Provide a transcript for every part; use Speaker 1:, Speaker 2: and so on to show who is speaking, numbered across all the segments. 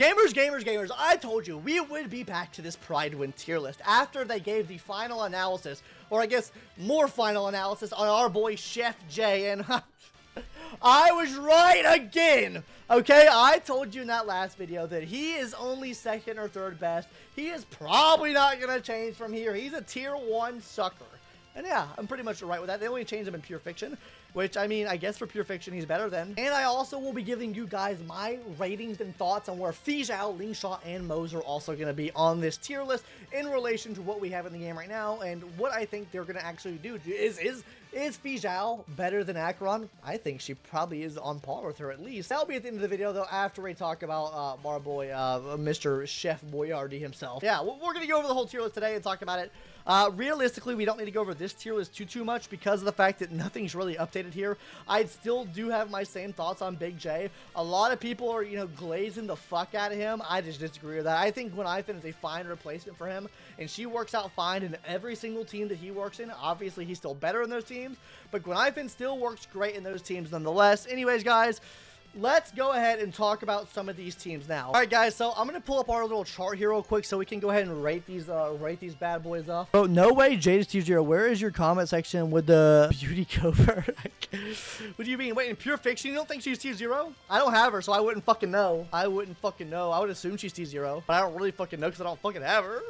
Speaker 1: Gamers, gamers, gamers, I told you we would be back to this Prydwen tier list after they gave the final analysis, or I guess more final analysis on our boy Chef J, and I was right again. Okay, I told you in that last video that he is only second or third best. He is probably not going to change from here. He's a tier 1 sucker. And yeah, I'm pretty much right with that. They only changed him in Pure Fiction, which, I mean, I guess for Pure Fiction, he's better than. And I also will be giving you guys my ratings and thoughts on where Fizhao, Lingsha, and Moze are also going to be on this tier list in relation to what we have in the game right now and what I think they're going to actually do. Is Fizhao better than Acheron? I think she probably is on par with her at least. That'll be at the end of the video, though, after we talk about our boy, Mr. Chef Boyardee himself. Yeah, we're going to go over the whole tier list today and talk about it. Realistically, we don't need to go over this tier list too much because of the fact that nothing's really updated here. I still do have my same thoughts on Big J. A lot of people are, glazing the fuck out of him. I just disagree with that. I think Gwenifin is a fine replacement for him, and she works out fine in every single team that he works in. Obviously, he's still better in those teams, but Gwenifin still works great in those teams nonetheless. Anyways, guys, let's go ahead and talk about some of these teams now. All right, guys, so I'm going to pull up our little chart here real quick so we can go ahead and rate these bad boys off. Bro, no way Jade is tier 0. Where is your comment section with the beauty cover? What do you mean? Wait, in Pure Fiction, you don't think she's tier 0? I don't have her, so I wouldn't fucking know. I wouldn't fucking know. I would assume she's tier 0, but I don't really fucking know because I don't fucking have her.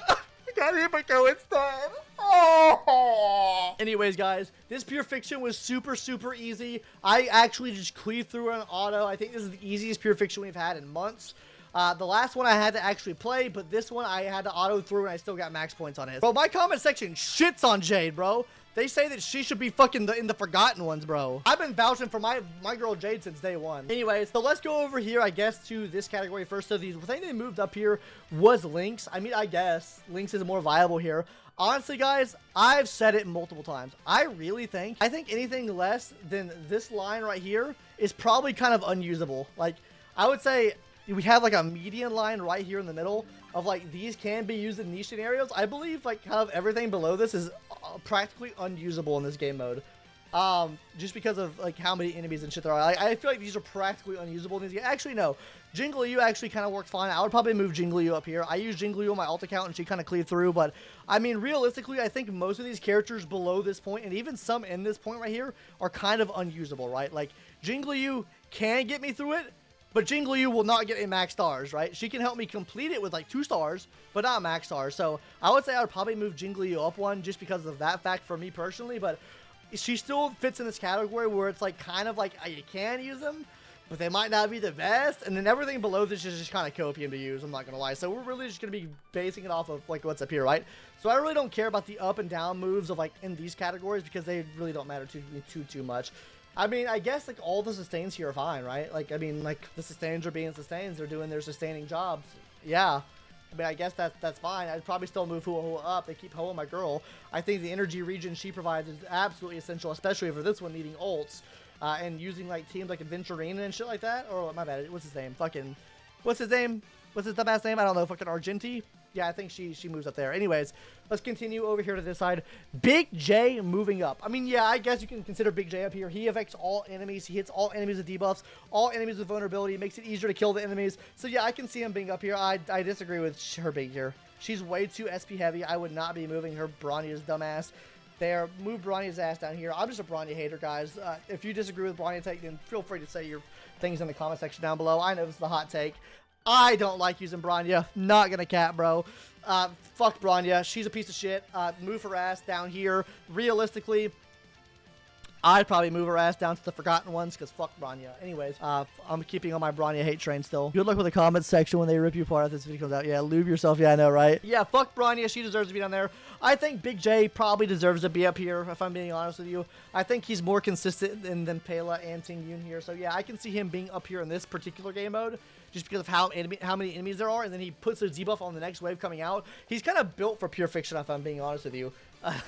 Speaker 1: I got Hippo instead. Oh. Anyways, guys, this Pure Fiction was super easy. I actually just cleaved through an auto. I think this is the easiest Pure Fiction we've had in months. The last one I had to actually play, but this one I had to auto through and I still got max points on it. Bro, my comment section shits on Jade, bro. They say that she should be fucking in the forgotten ones, bro. I've been vouching for my girl Jade since day one. Anyways, so let's go over here, I guess, to this category first. So the thing they moved up here was Lynx. I mean, I guess Lynx is more viable here. Honestly, guys, I've said it multiple times. I think anything less than this line right here is probably kind of unusable. Like, I would say we have like a median line right here in the middle of like these can be used in niche scenarios. I believe like kind of everything below this is practically unusable in this game mode. Just because of like how many enemies and shit there are. I feel like these are practically unusable in these games. Actually, no. Jiaoqiu actually kind of worked fine. I would probably move Jiaoqiu up here. I use Jiaoqiu on my alt account and she kind of cleaved through, but I mean, realistically, I think most of these characters below this point and even some in this point right here are kind of unusable, right? Like Jiaoqiu can get me through it, but Jiaoqiu will not get a max stars, right? She can help me complete it with like 2 stars, but not max stars. So I would say I would probably move Jiaoqiu up one just because of that fact for me personally, but she still fits in this category where it's like kind of like you can use them, but they might not be the best. And then everything below this is just kind of copium to use, I'm not gonna lie. So we're really just gonna be basing it off of like what's up here, right? So I really don't care about the up and down moves of like in these categories because they really don't matter too much. I mean, I guess like all the sustains here are fine, right? Like, I mean, like the sustains are being sustains, they're doing their sustaining jobs. Yeah. I mean, I guess that's fine. I'd probably still move Hua Hua up. They keep Hoa my girl. I think the energy region she provides is absolutely essential, especially for this one needing ults. And using like teams like Adventurina and shit like that. Or my bad, what's his name? What's his name? What's his dumbass name? I don't know. Fucking Argenti? Yeah, I think she moves up there. Anyways, let's continue over here to this side. Big J moving up. I mean, yeah, I guess you can consider Big J up here. He affects all enemies. He hits all enemies with debuffs, all enemies with vulnerability. Makes it easier to kill the enemies. So yeah, I can see him being up here. I disagree with her being here. She's way too SP heavy. I would not be moving her Bronya's dumbass there. Move Bronya's ass down here. I'm just a Bronya hater, guys. If you disagree with Bronya take, then feel free to say your things in the comment section down below. I know this is the hot take. I don't like using Bronya. Not gonna cap, bro. Fuck Bronya. She's a piece of shit. Move her ass down here. Realistically, I'd probably move her ass down to the forgotten ones because fuck Bronya. Anyways, I'm keeping on my Bronya hate train still. Good luck with the comments section when they rip you apart after this video comes out. Yeah, lube yourself. Yeah, I know, right? Yeah, fuck Bronya. She deserves to be down there. I think Big J probably deserves to be up here, if I'm being honest with you. I think he's more consistent than Pela and Ting Yun here. So yeah, I can see him being up here in this particular game mode just because of how many enemies there are, and then he puts a debuff on the next wave coming out. He's kind of built for Pure Fiction, if I'm being honest with you.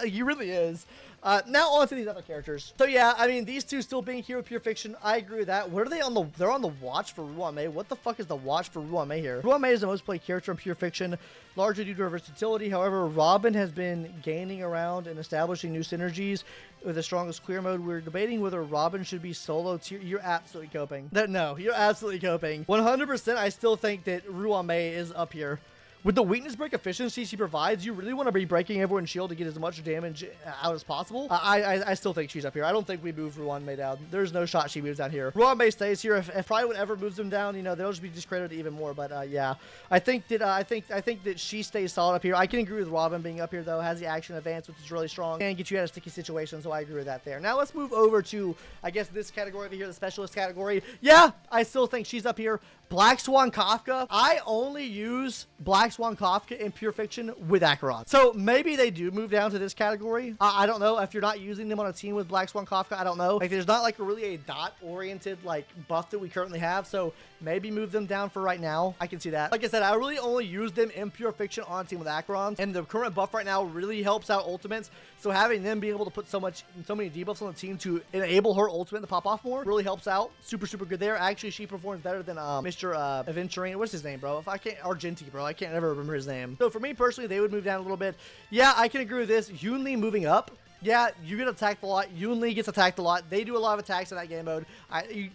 Speaker 1: He really is. Now on to these other characters. So yeah, I mean, these two still being here with Pure Fiction, I agree with that. What are they on the, they're on the watch for Ruan Mei. What the fuck is the watch for Ruan Mei here? Ruan Mei is the most played character in Pure Fiction, largely due to her versatility. However, Robin has been gaining around and establishing new synergies with the strongest clear mode. We're debating whether Robin should be solo tier. You're absolutely coping. No, you're absolutely coping. 100% I still think that Ruan Mei is up here. With the weakness break efficiency she provides, you really want to be breaking everyone's shield to get as much damage out as possible. I still think she's up here. I don't think we move Ruan Mei down. There's no shot she moves down here. Ruan Mei stays here. If Prydwen ever moves them down, you know, they'll just be discredited even more. But yeah, I think that she stays solid up here. I can agree with Robin being up here though. Has the action advance, which is really strong, and get you out of sticky situations. So I agree with that there. Now let's move over to, I guess, this category over here, the specialist category. Yeah, I still think she's up here. Black Swan Kafka. I only use Black Swan Kafka in Pure Fiction with Acheron. So maybe they do move down to this category. I don't know. If you're not using them on a team with Black Swan Kafka, I don't know. Like, there's not like really a dot-oriented like buff that we currently have. So maybe move them down for right now. I can see that. Like I said, I really only use them in Pure Fiction on a team with Acheron. And the current buff right now really helps out ultimates. So having them be able to put so many debuffs on the team to enable her ultimate to pop off more really helps out. Super, super good there. Actually, she performs better than Mr. Aventurine. What's his name, bro? If I can't, Argenti, bro. I can't ever remember his name. So for me personally, they would move down a little bit. Yeah, I can agree with this. Yunli moving up. Yeah, you get attacked a lot. Yunli gets attacked a lot. They do a lot of attacks in that game mode.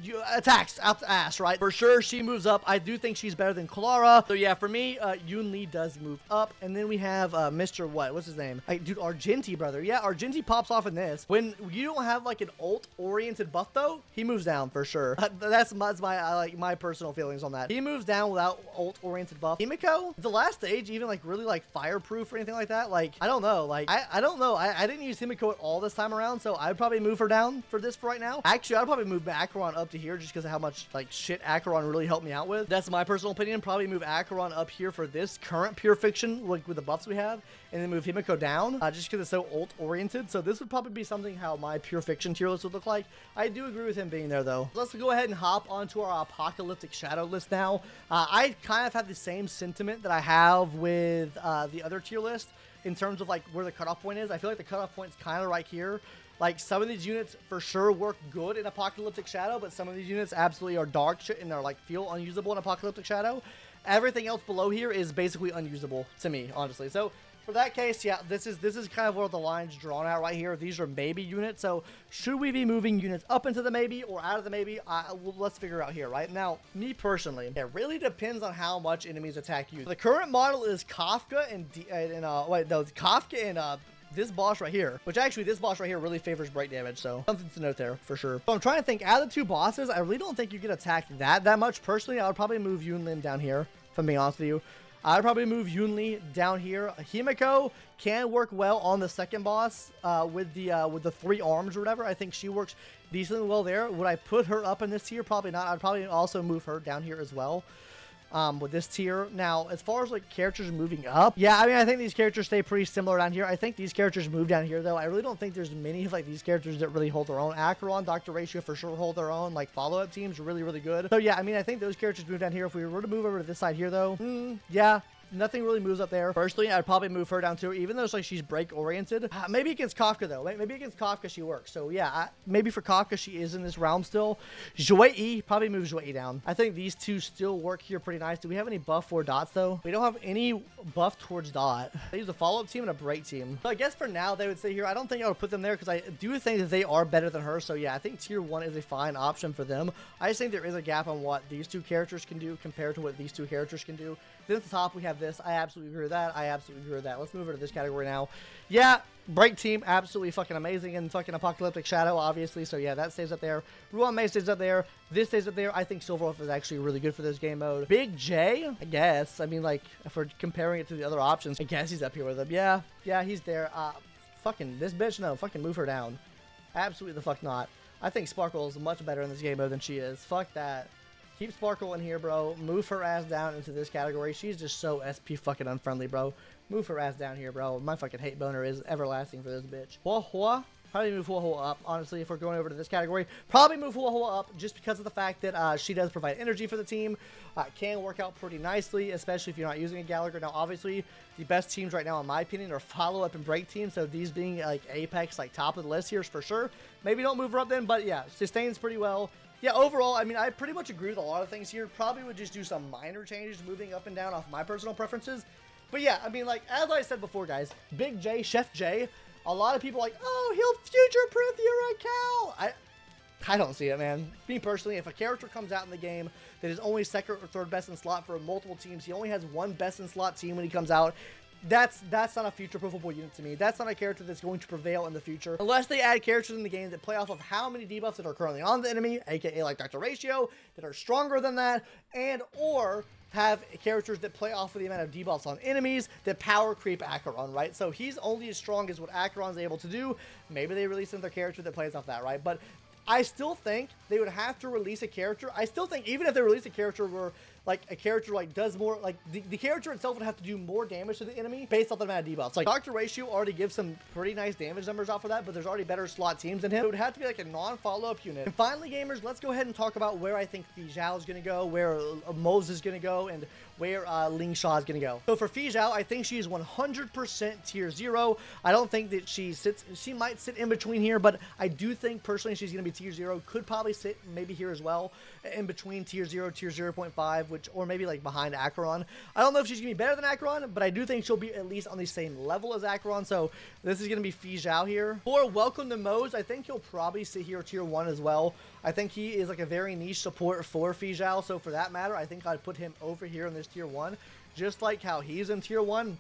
Speaker 1: You attacks out the ass, right? For sure, she moves up. I do think she's better than Clara. So yeah, for me, Yunli does move up. And then we have Mr. What's his name? Dude, Argenti, brother. Yeah, Argenti pops off in this. When you don't have like an ult-oriented buff though, he moves down for sure. That's my personal feelings on that. He moves down without ult-oriented buff. Himiko, the last stage, even like really like fireproof or anything like that. Like I don't know. Like I don't know. I didn't use Himiko at all this time around, so I'd probably move her down for this for right now. Actually, I'd probably move Acheron up to here just because of how much like shit Acheron really helped me out with. That's my personal opinion. Probably move Acheron up here for this current Pure Fiction, like with the buffs we have, and then move Himiko down just because it's so ult oriented. So this would probably be something how my Pure Fiction tier list would look like. I do agree with him being there though. Let's go ahead and hop onto our Apocalyptic Shadow list now. I kind of have the same sentiment that I have with the other tier list. In terms of like where the cutoff point is, I feel like the cutoff point is kind of right here. Like some of these units for sure work good in Apocalyptic Shadow, but some of these units absolutely are dog shit and are like feel unusable in Apocalyptic Shadow. Everything else below here is basically unusable to me, honestly. So for that case, yeah, this is kind of where the line's drawn out right here. These are maybe units. So should we be moving units up into the maybe or out of the maybe? Well, let's figure out here, right? Now, me personally, it really depends on how much enemies attack you. The current model is Kafka and Kafka and this boss right here, which actually this boss right here really favors break damage, so something to note there for sure. So I'm trying to think, out of the two bosses, I really don't think you get attacked that much. Personally, I would probably move Yunlin down here, if I'm being honest with you. I'd probably move Yunli down here. Himiko can work well on the second boss with the 3 arms or whatever. I think she works decently well there. Would I put her up in this tier? Probably not. I'd probably also move her down here as well with this tier. Now, as far as like characters moving up, yeah, I mean, I think these characters stay pretty similar down here. I think these characters move down here though. I really don't think there's many of like these characters that really hold their own. Acheron, Dr. Ratio for sure hold their own. Like follow-up teams are really, really good. So yeah, I mean, I think those characters move down here. If we were to move over to this side here though, yeah, nothing really moves up there. Personally, I'd probably move her down too, even though it's like she's break oriented. Maybe against Kafka though. Maybe against Kafka she works. So yeah, maybe for Kafka she is in this realm still. Jiaoqiu, probably move Jiaoqiu down. I think these two still work here pretty nice. Do we have any buff for dots though? We don't have any buff towards dot. They use a follow-up team and a break team. So I guess for now they would stay here. I don't think I would put them there because I do think that they are better than her. So yeah, I think tier 1 is a fine option for them. I just think there is a gap on what these two characters can do compared to what these two characters can do. Then at the top we have this. I absolutely agree with that. I absolutely agree with that. Let's move over to this category now. Yeah, break team, absolutely fucking amazing, and fucking Apocalyptic Shadow, obviously. So yeah, that stays up there. Ruan Mei stays up there. This stays up there. I think Silver Wolf is actually really good for this game mode. Big J, I guess. I mean, like, if we're comparing it to the other options, I guess he's up here with them. Yeah, he's there. Fucking this bitch, no, fucking move her down. Absolutely the fuck not. I think Sparkle is much better in this game mode than she is. Fuck that. Keep Sparkle in here, bro. Move her ass down into this category. She's just so SP fucking unfriendly, bro. Move her ass down here, bro. My fucking hate boner is everlasting for this bitch. Hua Hua. Probably move Hua Hua up, honestly, if we're going over to this category. Probably move Hua Hua up just because of the fact that she does provide energy for the team. Can work out pretty nicely, especially if you're not using a Gallagher. Now, obviously, the best teams right now, in my opinion, are follow-up and break teams. So these being like Apex, like top of the list here is for sure. Maybe don't move her up then, but yeah, sustains pretty well. Yeah, overall, I mean, I pretty much agree with a lot of things here. Probably would just do some minor changes moving up and down off my personal preferences. But yeah, I mean, like, as I said before, guys, Big J, Chef J, a lot of people are like, oh, he'll future-proof your account. I don't see it, man. Me personally, if a character comes out in the game that is only second or third best in slot for multiple teams, he only has one best in slot team when he comes out, that's not a future-proofable unit to me. That's not a character that's going to prevail in the future. Unless they add characters in the game that play off of how many debuffs that are currently on the enemy, aka like Dr. Ratio, that are stronger than that, and or have characters that play off of the amount of debuffs on enemies that power creep Acheron, right? So he's only as strong as what Acheron's able to do. Maybe they release another character that plays off that, right? But I still think they would have to release a character. I still think even if they release a character where like a character like does more, like the character itself would have to do more damage to the enemy based off the amount of debuffs. Like Dr. Ratio already gives some pretty nice damage numbers off of that, but there's already better slot teams than him. It would have to be like a non-follow-up unit. And finally, gamers, let's go ahead and talk about where I think Fi Zhao is going to go, where Mose is going to go, and where Ling Sha is going to go. So for Fi Zhao, I think she is 100% tier 0. I don't think that she might sit in between here, but I do think personally she's going to be tier 0. Could probably sit maybe here as well, in between tier 0, tier 0.5, or maybe like behind Acheron. I don't know if she's going to be better than Acheron, but I do think she'll be at least on the same level as Acheron. So this is going to be Fi Zhao here. For Welcome to Mose, I think he'll probably sit here tier 1 as well. I think he is like a very niche support for Fi Zhao. So for that matter, I think I'd put him over here in this tier 1, just like how he's in tier 1.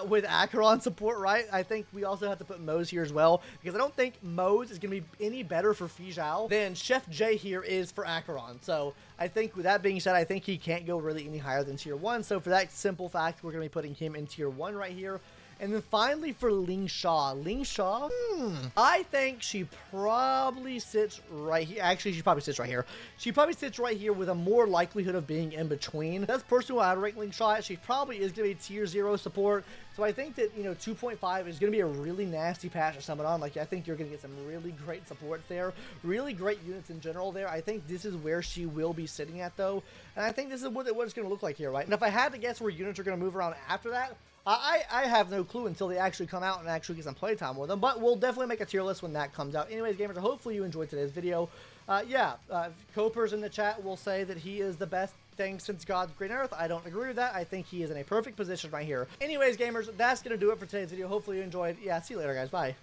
Speaker 1: With Acheron support, right? I think we also have to put Mose here as well, because I don't think Mose is going to be any better for Fi Zhao than Chef J here is for Acheron. So I think with that being said, I think he can't go really any higher than tier 1. So for that simple fact, we're going to be putting him in tier 1 right here. And then finally for Ling Sha. Ling Sha, I think she probably sits right here. Actually, she probably sits right here. She probably sits right here with a more likelihood of being in between. That's personally why I'd rank Ling Sha. She probably is going to be tier 0 support. So I think that, 2.5 is going to be a really nasty patch to summon on. Like, I think you're going to get some really great support there. Really great units in general there. I think this is where she will be sitting at, though. And I think this is what it's going to look like here, right? And if I had to guess where units are going to move around after that, I have no clue until they actually come out and actually get some playtime with them, but we'll definitely make a tier list when that comes out. Anyways, gamers, hopefully you enjoyed today's video. Copers in the chat will say that he is the best thing since God's green earth. I don't agree with that. I think he is in a perfect position right here. Anyways, gamers, that's going to do it for today's video. Hopefully you enjoyed. Yeah, see you later, guys. Bye.